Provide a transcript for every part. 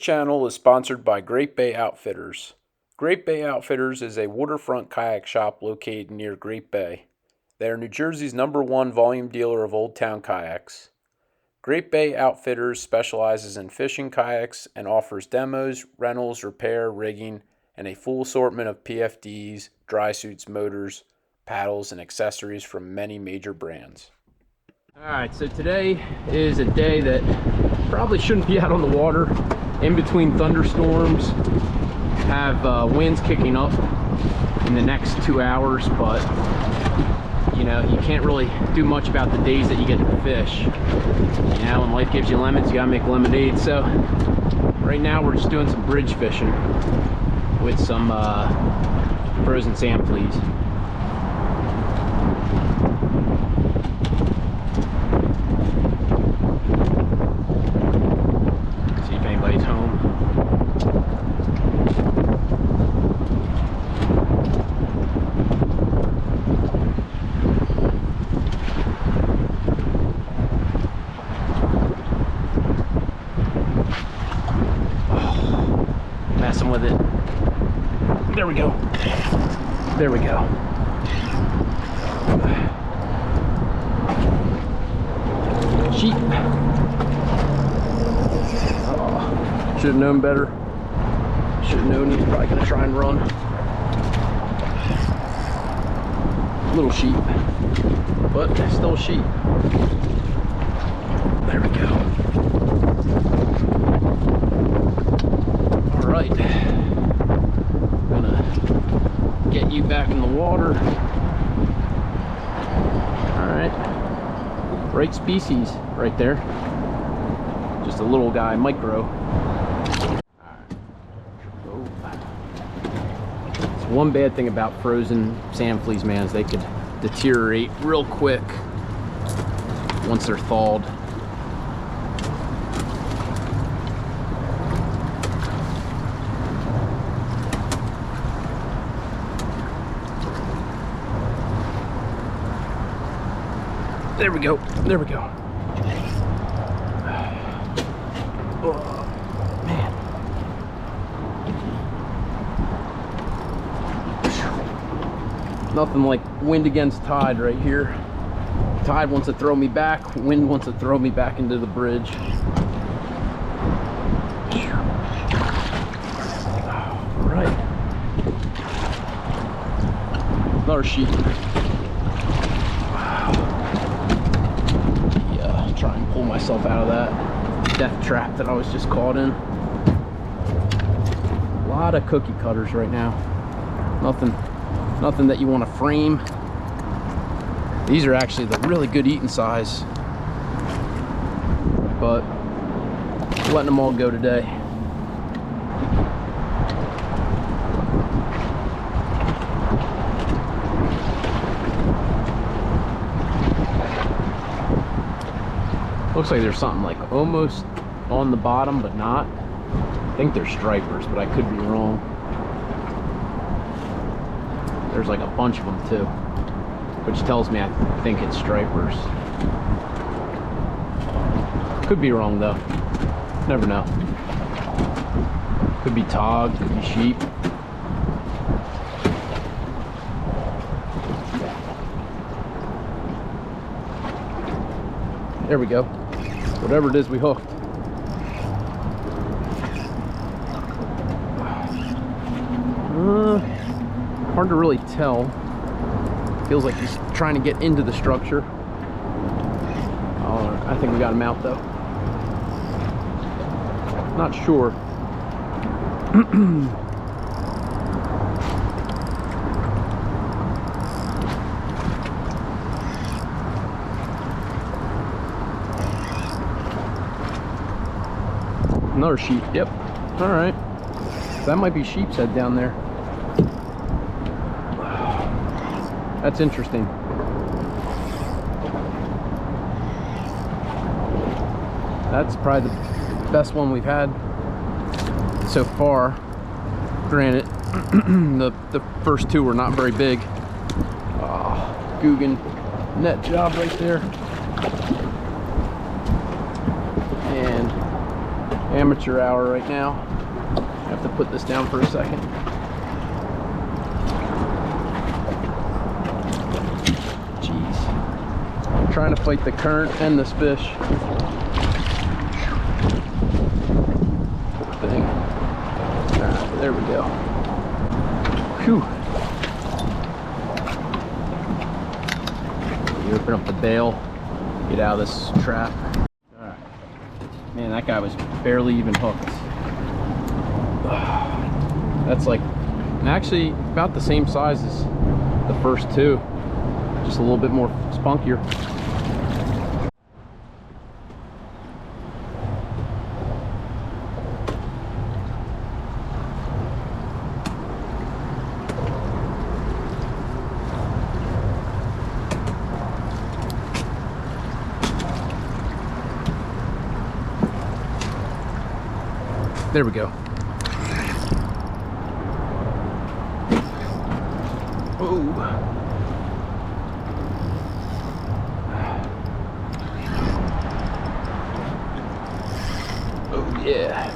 channel is sponsored by Great Bay Outfitters. Great Bay Outfitters is a waterfront kayak shop located near Great Bay. They are New Jersey's #1 volume dealer of Old Town kayaks. Great Bay Outfitters specializes in fishing kayaks and offers demos, rentals, repair, rigging, and a full assortment of PFDs, dry suits, motors, paddles, and accessories from many major brands. Alright, so today is a day that probably shouldn't be out on the water. In between thunderstorms, have winds kicking up in the next 2 hours, but you know, you can't really do much about the days that you get to fish. You know, when life gives you lemons, you gotta make lemonade. So right now we're just doing some bridge fishing with some frozen sand fleas. See if anybody's home. Messing with it. There we go. There we go. Sheep. Oh, should have known better. Should have known he was probably going to try and run. Little sheep, but still sheep. There we go. All right. Get you back in the water. All right, right species right there. Just a little guy, micro. All right. Oh. So one bad thing about frozen sand fleas, man, is they could deteriorate real quick once they're thawed. There we go. There we go. Oh, man. Nothing like wind against tide right here. Tide wants to throw me back. Wind wants to throw me back into the bridge. All right. Another sheep. Try and pull myself out of that death trap that I was just caught in. A lot of cookie cutters right now. Nothing that you want to frame. These are actually the really good eating size, but letting them all go today. Looks like there's something like almost on the bottom, but not. I think they're stripers, but I could be wrong. There's like a bunch of them too, which tells me I think it's stripers. Could be wrong though. Never know. Could be tog, could be sheep. There we go. Whatever it is we hooked. Hard to really tell. Feels like he's trying to get into the structure. Oh, I think we got him out though. Not sure. Another sheep, yep. All right. That might be Sheepshead down there. That's interesting. That's probably the best one we've had so far. Granted, the first two were not very big. Oh, Guggen net job right there. And amateur hour right now. I have to put this down for a second. Jeez. I'm trying to fight the current and this fish. Poor thing. Alright, there we go. Whew. You open up the bail, get out of this trap. Alright. Man, that guy was barely even hooked. That's like actually about the same size as the first two, just a little bit more spunkier. There we go. Oh. Oh yeah.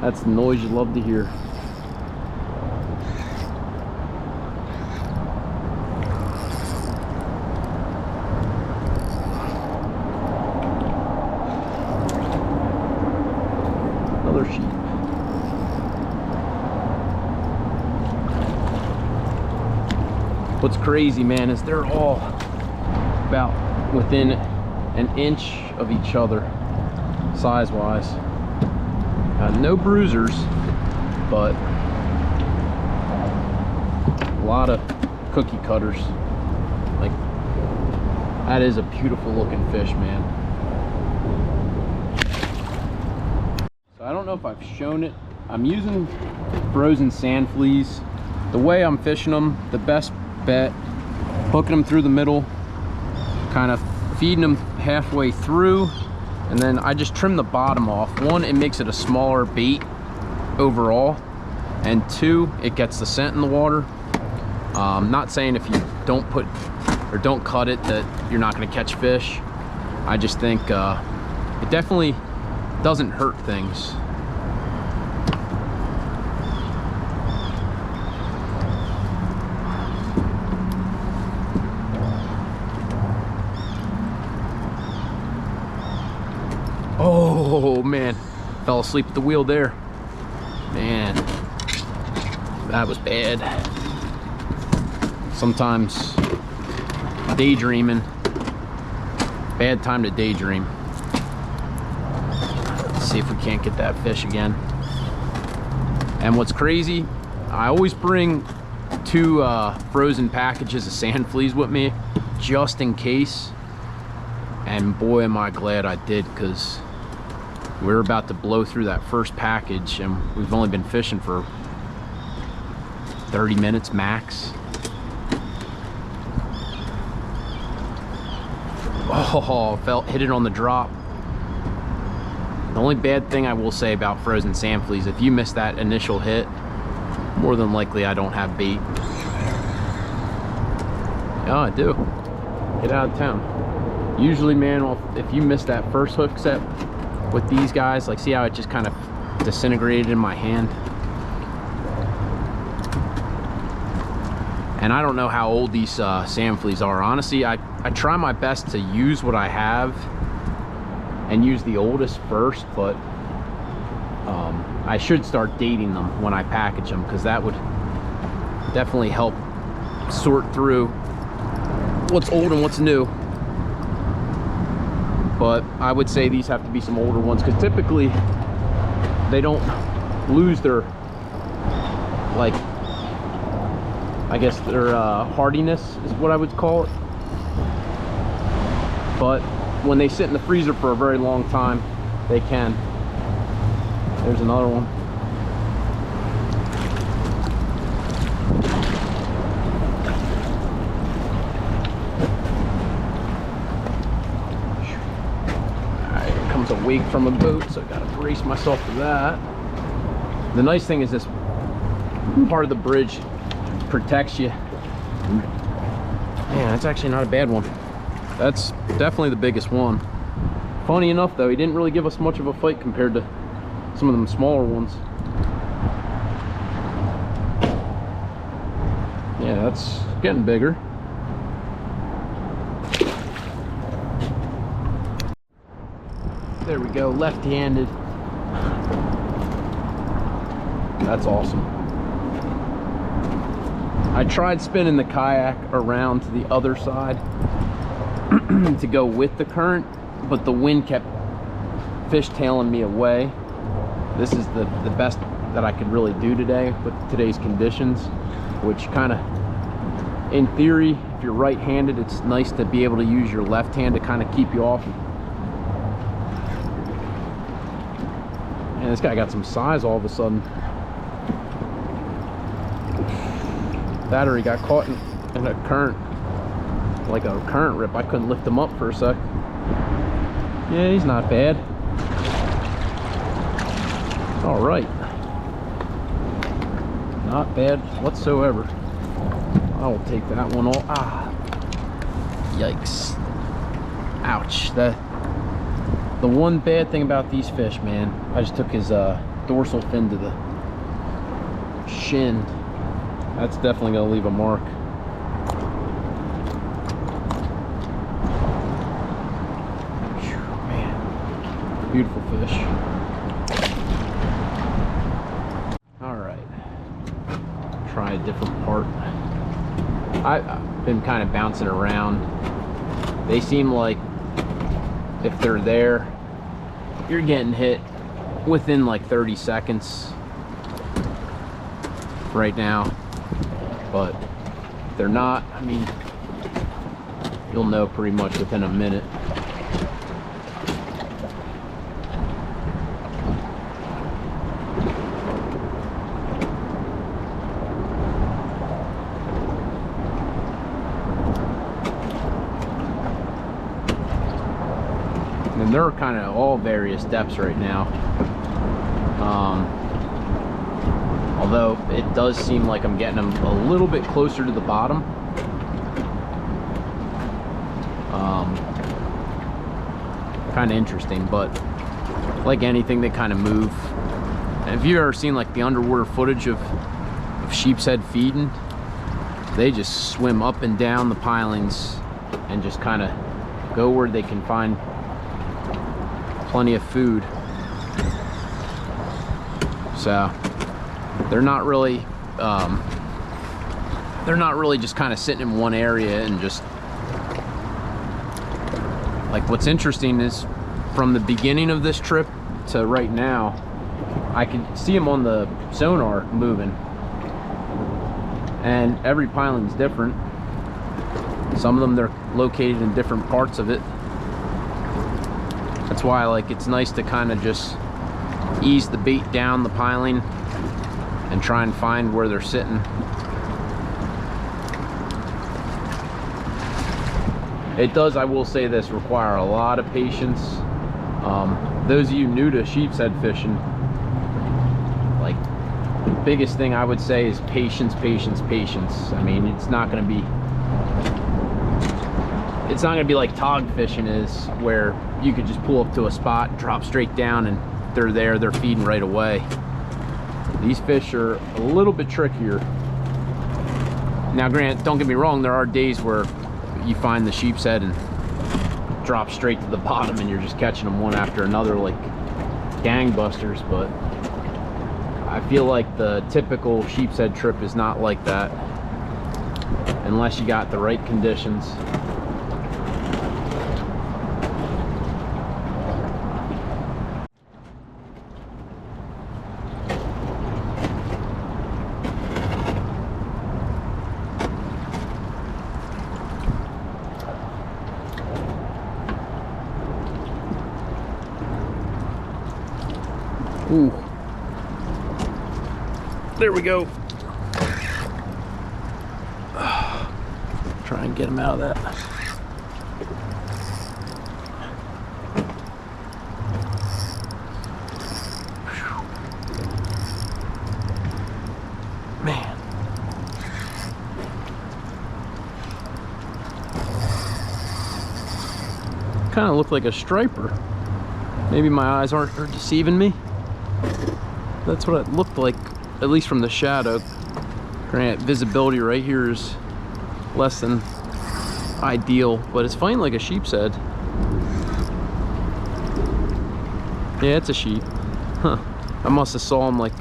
That's the noise you love to hear. Sheep. What's crazy, man, is they're all about within an inch of each other size wise. No bruisers, but a lot of cookie cutters. Like, that is a beautiful looking fish, man. I don't know if I've shown it. I'm using frozen sand fleas. The way I'm fishing them, the best bet, hooking them through the middle, kind of feeding them halfway through, and then I just trim the bottom off. One, it makes it a smaller bait overall, and two, it gets the scent in the water. Not saying if you don't put or don't cut it that you're not going to catch fish. I just think it definitely doesn't hurt things. Oh man, fell asleep at the wheel there. Man, that was bad. Sometimes daydreaming, bad time to daydream. See if we can't get that fish again. And what's crazy, I always bring two frozen packages of sand fleas with me just in case, and boy am I glad I did, because we're about to blow through that first package and we've only been fishing for 30 minutes max. Oh, hit it on the drop. The only bad thing I will say about frozen sand fleas, if you miss that initial hit, more than likely I don't have bait. Yeah, I do. Get out of town. Usually, man, if you miss that first hook set with these guys, like see how it just kind of disintegrated in my hand? And I don't know how old these sand fleas are. Honestly, I try my best to use what I have and use the oldest first, but I should start dating them when I package them, because that would definitely help sort through what's old and what's new. But I would say these have to be some older ones, because typically they don't lose their, like, I guess their hardiness is what I would call it. But when they sit in the freezer for a very long time, they can. There's another one. Alright, here comes a wake from a boat, so I gotta brace myself for that. The nice thing is this part of the bridge protects you Man, that's actually not a bad one. That's definitely the biggest one. Funny enough though, he didn't really give us much of a fight compared to some of them smaller ones. Yeah, that's getting bigger. There we go, left-handed. That's awesome. I tried spinning the kayak around to the other side to go with the current, but the wind kept fishtailing me away. This is the best that I could really do today with today's conditions, which kind of, in theory, if you're right-handed, it's nice to be able to use your left hand to kind of keep you off. And this guy got some size all of a sudden. Battery got caught in a current, like a current rip. I couldn't lift him up for a sec. Yeah, he's not bad. All right. Not bad whatsoever. I will take that one all. Ah, yikes. Ouch. The one bad thing about these fish, man, I just took his dorsal fin to the shin. That's definitely gonna leave a mark. Whew, man, beautiful fish. All right, try a different part. I've been kind of bouncing around. They seem like if they're there, you're getting hit within like 30 seconds right now. But if they're not, I mean, you'll know pretty much within a minute. And they're kind of all various depths right now. Although it does seem like I'm getting them a little bit closer to the bottom. Kind of interesting, but like anything, they kind of move. Have you ever seen like the underwater footage of sheepshead feeding? They just swim up and down the pilings and just kind of go where they can find plenty of food. So they're not really just kind of sitting in one area and just like, what's interesting is from the beginning of this trip to right now, I can see them on the sonar moving, and every piling's different. Some of them, they're located in different parts of it. That's why, like, it's nice to kind of just ease the bait down the piling and try and find where they're sitting. It does, I will say this, require a lot of patience. Those of you new to sheepshead fishing, like, the biggest thing I would say is patience, patience, patience. I mean, it's not gonna be like tog fishing is, where you could just pull up to a spot, drop straight down, and they're there, they're feeding right away. These fish are a little bit trickier. Now, granted, don't get me wrong, there are days where you find the sheepshead and drop straight to the bottom and you're just catching them one after another like gangbusters, but I feel like the typical sheepshead trip is not like that unless you got the right conditions. Ooh. There we go. Try and get him out of that. Man. kind of looked like a striper. Maybe my eyes are deceiving me. That's what it looked like, at least from the shadow. Granted, visibility right here is less than ideal, but it's fighting like a sheepshead. Yeah, it's a sheep. Huh. I must have saw him like,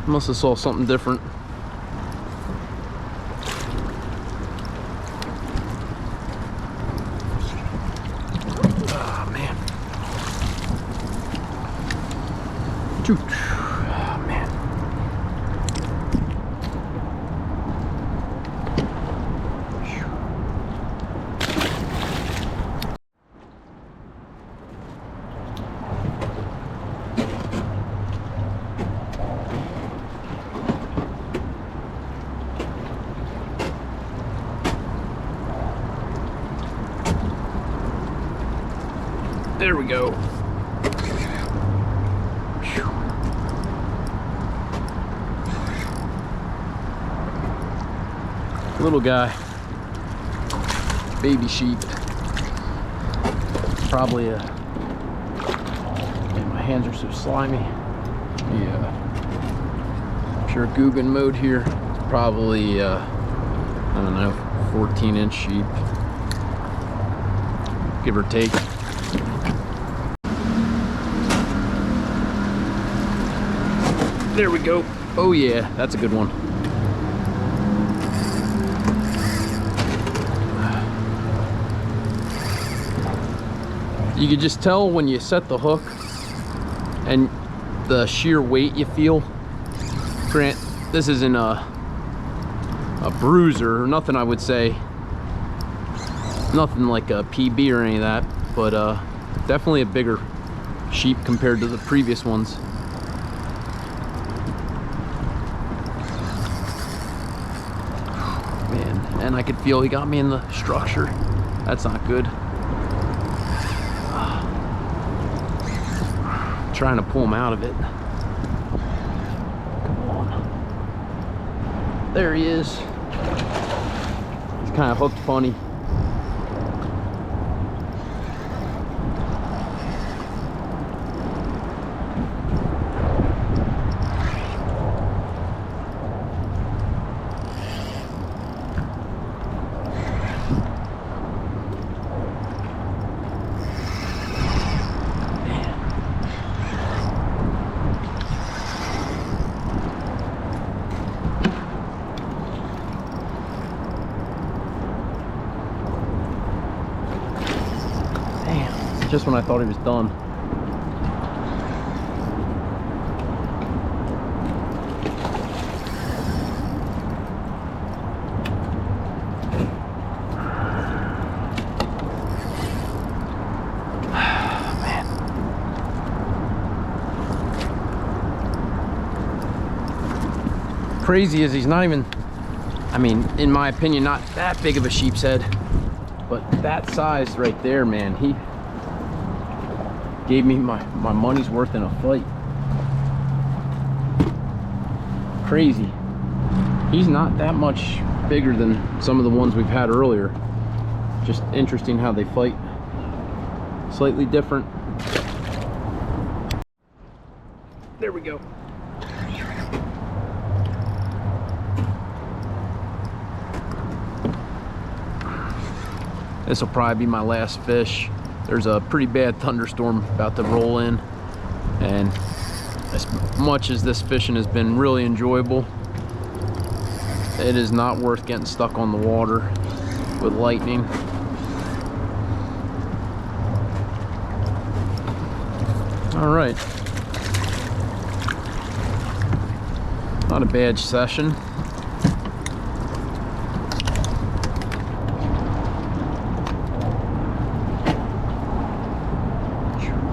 must have saw something different. Oh man. Shoot. Oh man. There we go. Little guy, baby sheep. Probably a. Man, my hands are so slimy. Yeah. Pure Guggen mode here. Probably I don't know, 14-inch sheep, give or take. There we go. Oh yeah, that's a good one. You could just tell when you set the hook and the sheer weight you feel. Grant, this isn't a bruiser or nothing, I would say. Nothing like a PB or any of that, but definitely a bigger sheep compared to the previous ones. And I could feel he got me in the structure. That's not good. Trying to pull him out of it. Come on. There he is. He's kind of hooked funny. Just when I thought he was done. Man. Crazy is he's not even, I mean, in my opinion, not that big of a sheepshead, but that size right there, man, he gave me my money's worth in a fight. Crazy. He's not that much bigger than some of the ones we've had earlier. Just interesting how they fight. Slightly different. There we go. This will probably be my last fish. There's a pretty bad thunderstorm about to roll in, and as much as this fishing has been really enjoyable, it is not worth getting stuck on the water with lightning. All right, not a bad session.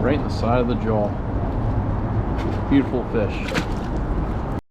Right in the side of the jaw. Beautiful fish.